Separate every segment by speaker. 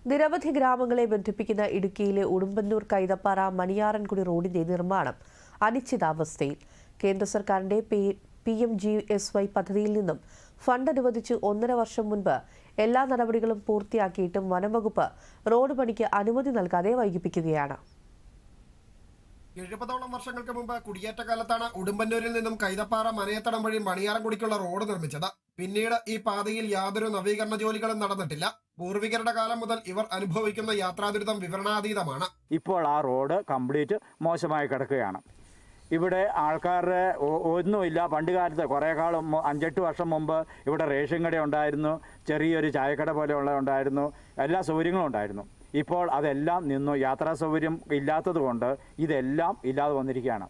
Speaker 1: നിരവധി ഗ്രാമങ്ങളെ ബന്ധിപ്പിക്കുന്ന ഇടുക്കിയിലെ ഉടുമ്പന്നൂർ കൈതപ്പാറ മണിയാറൻകുടി റോഡിന്റെ നിർമ്മാണം അനിശ്ചിതാവസ്ഥയിൽ. കേന്ദ്ര സർക്കാരിന്റെ PMGSY പദ്ധതിയിൽ നിന്നും ഫണ്ട് അനുവദിച്ച് 1.5 വർഷം മുൻപ് എല്ലാ നടപടികളും പൂർത്തിയാക്കിയിട്ടും വനംവകുപ്പ് റോഡ് പണിക്ക് അനുമതി നൽകാതെ വൈകിപ്പിക്കുകയാണ്.
Speaker 2: 70ഓളം വർഷങ്ങൾക്ക് മുമ്പ് കുടിയേറ്റ കാലത്താണ് ഉടുമ്പന്നൂരിൽ നിന്നും കൈതപ്പാറ മനയത്തടം വഴി മണിയാറൻകുടിക്കുള്ള റോഡ് നിർമ്മിച്ചത്. പിന്നീട് ഈ പാതയിൽ യാതൊരു നവീകരണ ജോലികളും നടന്നിട്ടില്ല. പൂർവികരുടെ കാലം മുതൽ ഇവർ അനുഭവിക്കുന്ന യാത്രാദുരിതം വിവരണാതീതമാണ്.
Speaker 3: ഇപ്പോൾ ആ റോഡ് കംപ്ലീറ്റ് മോശമായി കിടക്കുകയാണ്. ഇവിടെ ആൾക്കാരുടെ ഒന്നുമില്ല. പണ്ട് കാലത്ത് കുറേ കാലം 5-8 വർഷം മുമ്പ് ഇവിടെ റേഷൻ കട ഉണ്ടായിരുന്നു, ചെറിയൊരു ചായക്കട പോലെ ഉണ്ടായിരുന്നു, എല്ലാ സൗകര്യങ്ങളും ഉണ്ടായിരുന്നു. ഇപ്പോൾ അതെല്ലാം നിന്നു. യാത്രാ സൗകര്യം ഇല്ലാത്തത് കൊണ്ട് ഇതെല്ലാം ഇല്ലാതെ വന്നിരിക്കുകയാണ്.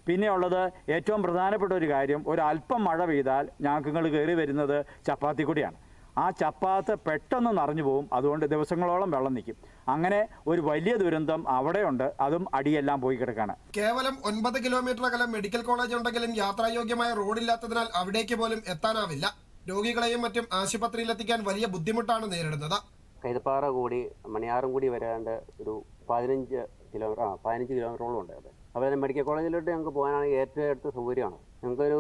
Speaker 3: പിന്നെയുള്ളത് ഏറ്റവും പ്രധാനപ്പെട്ട ഒരു കാര്യം, ഒരല്പം മഴ പെയ്താൽ ഞങ്ങൾ കയറി വരുന്നത് ചപ്പാത്തിക്കുടിയാണ്. ആ ചപ്പാത്ത് പെട്ടെന്ന് നിറഞ്ഞു പോകും. അതുകൊണ്ട് ദിവസങ്ങളോളം വെള്ളം നിൽക്കും. അങ്ങനെ ഒരു വലിയ ദുരന്തം അവിടെയുണ്ട്. അതും അടിയെല്ലാം പോയി കിടക്കാണ്.
Speaker 2: കേവലം 9 കിലോമീറ്റർ അകലം മെഡിക്കൽ കോളേജ് ഉണ്ടെങ്കിലും യാത്രായോഗ്യമായ റോഡില്ലാത്തതിനാൽ അവിടേക്ക് പോലും എത്താനാവില്ല. രോഗികളെയും മറ്റും ആശുപത്രിയിലെത്തിക്കാൻ വലിയ ബുദ്ധിമുട്ടാണ് നേരിടുന്നത്.
Speaker 4: കൈതപ്പാറ കൂടി മണിയാറൻകുടി വരാണ്ട് ഒരു 15 കിലോമീറ്ററോളം ഉണ്ട്. അപ്പോൾ തന്നെ മെഡിക്കൽ കോളേജിലോട്ട് ഞങ്ങൾക്ക് പോകാനാണെങ്കിൽ ഏറ്റവും അടുത്ത സൗകര്യമാണ്. ഞങ്ങൾക്കൊരു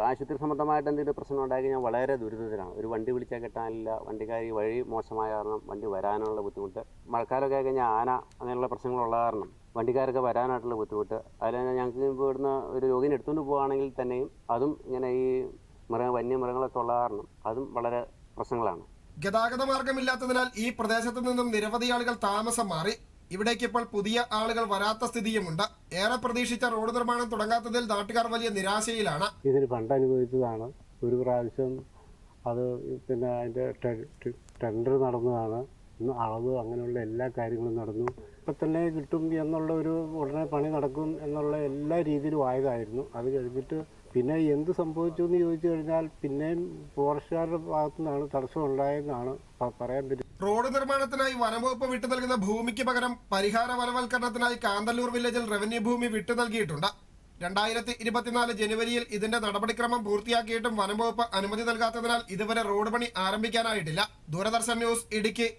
Speaker 4: ആശുപത്രി സംബന്ധമായിട്ട് എന്തെങ്കിലും പ്രശ്നം ഉണ്ടാക്കി ഞാൻ വളരെ ദുരിതത്തിലാണ്. ഒരു വണ്ടി വിളിച്ചാൽ കിട്ടാനില്ല. വണ്ടിക്കാരി വഴി മോശമായ കാരണം വണ്ടി വരാനുള്ള ബുദ്ധിമുട്ട്. മഴക്കാലമൊക്കെ കഴിഞ്ഞാൽ ആന അങ്ങനെയുള്ള പ്രശ്നങ്ങളുള്ള കാരണം വണ്ടിക്കാരൊക്കെ വരാനായിട്ടുള്ള ബുദ്ധിമുട്ട്. അതിൽ തന്നെ ഞങ്ങൾക്ക് ഇപ്പോൾ ഇവിടുന്ന് ഒരു രോഗിനെ എടുത്തുകൊണ്ട് പോകുകയാണെങ്കിൽ തന്നെയും അതും ഇങ്ങനെ ഈ വന്യമൃഗങ്ങളൊക്കെ ഉള്ള കാരണം അതും വളരെ പ്രശ്നങ്ങളാണ്.
Speaker 2: ഗതാഗത മാർഗമില്ലാത്തതിനാൽ ഈ പ്രദേശത്ത് നിന്നും നിരവധി ആളുകൾ താമസം മാറി. ഇവിടേക്ക് ഇപ്പോൾ പുതിയ ആളുകൾ വരാത്ത സ്ഥിതിയുമുണ്ട്. ഏറെ പ്രതീക്ഷിച്ച റോഡ് നിർമ്മാണം തുടങ്ങാത്തതിൽ നാട്ടുകാർ വലിയ നിരാശയിലാണ്.
Speaker 5: ഇതിന് ഫണ്ട് അനുവദിച്ചതാണ്. ഒരു പ്രാവശ്യം അത് പിന്നെ അതിൻ്റെ ടെൻഡർ നടന്നതാണ്. ഇന്ന് അളവ് അങ്ങനെയുള്ള എല്ലാ കാര്യങ്ങളും നടന്നു. ഇപ്പം തന്നെ കിട്ടും എന്നുള്ള ഒരു ഉടനെ പണി നടക്കും എന്നുള്ള എല്ലാ രീതിയിലും ആയതായിരുന്നു. അത് കഴിഞ്ഞിട്ട് പിന്നെ എന്ത് സംഭവിച്ചു എന്ന് ചോദിച്ചു കഴിഞ്ഞാൽ പിന്നെയും ഫോറസ്റ്റുകാരുടെ ഭാഗത്തു നിന്നാണ് തടസ്സം ഉണ്ടായെന്നാണ് പറയാൻ പറ്റും.
Speaker 2: റോഡ് നിർമ്മാണത്തിനായി വനംവകുപ്പ് വിട്ടു നൽകുന്ന ഭൂമിക്ക് പകരം പരിഹാര വനവൽക്കരണത്തിനായി കാന്തല്ലൂർ വില്ലേജിൽ റവന്യൂ ഭൂമി വിട്ടു നൽകിയിട്ടുണ്ട്. 2024 ജനുവരിയിൽ ഇതിന്റെ നടപടിക്രമം പൂർത്തിയാക്കിയിട്ടും വനംവകുപ്പ് അനുമതി നൽകാത്തതിനാൽ ഇതുവരെ റോഡ് പണി ആരംഭിക്കാനായിട്ടില്ല. ദൂരദർശൻ ന്യൂസ്, ഇടുക്കി.